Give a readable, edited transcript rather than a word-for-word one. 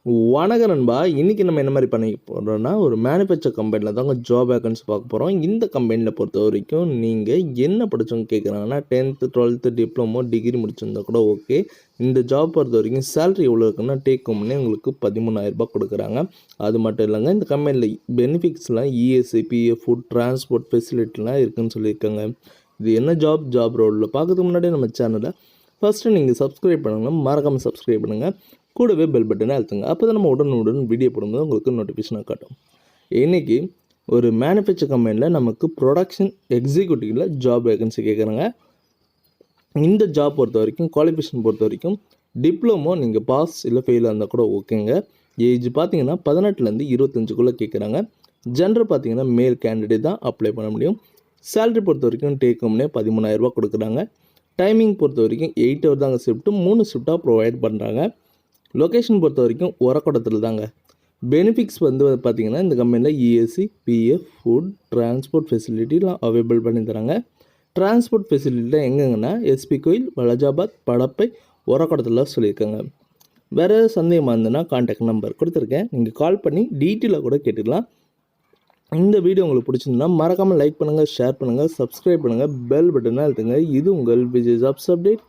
வணக்கம் நண்பா. இன்றைக்கி நம்ம என்ன மாதிரி பண்ணி போகிறோம்னா, ஒரு மேனுஃபேக்சர் கம்பெனியில் தாங்க ஜாப் வேகன்சி பார்க்க போகிறோம். இந்த கம்பெனியில் பொறுத்த வரைக்கும் நீங்கள் என்ன படித்தவங்க கேட்குறாங்கன்னா 10th 12th டிப்ளமோ டிகிரி முடிச்சிருந்தா கூட ஓகே. இந்த ஜாப் பொறுத்த வரைக்கும் சேலரி எவ்வளோ இருக்குன்னா டேக் ஹோம்னே உங்களுக்கு 13,000 கொடுக்குறாங்க. அது மட்டும் இல்லைங்க, இந்த கம்பெனியில் பெனிஃபிட்ஸ்லாம் இஎஸ்ஐ, பிஎஃப், ஃபுட், டிரான்ஸ்போர்ட் ஃபெசிலிட்டிலாம் இருக்குதுன்னு சொல்லியிருக்காங்க. இது என்ன ஜாப் ரோலில் பார்க்கறதுக்கு முன்னாடி நம்ம சேனலை ஃபஸ்ட்டு நீங்கள் சப்ஸ்கிரைப் பண்ணுங்கள், மறக்காமல் சப்ஸ்கிரைப் பண்ணுங்கள், கூடவே பெல் பட்டனை அழுத்துங்க. அப்போ தான் நம்ம உடனுடன் வீடியோ போடும்போது உங்களுக்கு நோட்டிஃபிகேஷனாக காட்டும். இன்றைக்கி ஒரு மேனுஃபேக்சர் கம்பெனியில் நமக்கு ப்ரொடக்ஷன் எக்ஸிக்யூட்டிவில் ஜாப் வேகன்சி கேட்குறாங்க. இந்த ஜாப் பொறுத்த வரைக்கும் குவாலிஃபிகேஷன் பொறுத்த வரைக்கும் டிப்ளமோ நீங்கள் பாஸ் இல்லை ஃபெயிலாக இருந்தால் கூட ஓகேங்க. ஏஜ் பார்த்தீங்கன்னா 18லேருந்து 25க்குள்ளே கேட்குறாங்க. ஜெண்டர் பார்த்தீங்கன்னா மேல் கேண்டிடேட் தான் அப்ளை பண்ண முடியும். சேலரி பொறுத்த வரைக்கும் டேக் ஹோம்னே 13,000 கொடுக்குறாங்க. டைமிங் பொறுத்த வரைக்கும் 8 ஹவர் தாங்க ஷிஃப்ட்டு, 3 ஷிஃப்ட்டாக ப்ரொவைட் பண்ணுறாங்க. லொக்கேஷன் பொறுத்த வரைக்கும் உரக்கோட்டத்தில் தாங்க. பெனிஃபிட்ஸ் பார்த்திங்கன்னா இந்த company ESI, PF, food, transport ஃபெசிலிட்டிலாம் அவைலபிள் பண்ணி தராங்க. டிரான்ஸ்போர்ட் ஃபெசிலிட்டிலாம் எங்கெங்கன்னா எஸ்பி கோயில், வலஜாபாத், படப்பை, உரக்கோட்டத்தில் சொல்லியிருக்காங்க. வேறு சந்தேகமாக இருந்ததுன்னா கான்டாக்ட் நம்பர் கொடுத்துருக்கேன், நீங்கள் கால் பண்ணி டீட்டெயிலாக கூட கேட்டுக்கலாம். இந்த வீடியோ உங்களுக்கு பிடிச்சிருந்தா மறக்காமல் லைக் பண்ணுங்கள், ஷேர் பண்ணுங்கள், சப்ஸ்கிரைப் பண்ணுங்கள், பெல் பட்டனை அழுத்துங்க. இது உங்கள் விஜய் ஜாப்ஸ் அப்டேட்.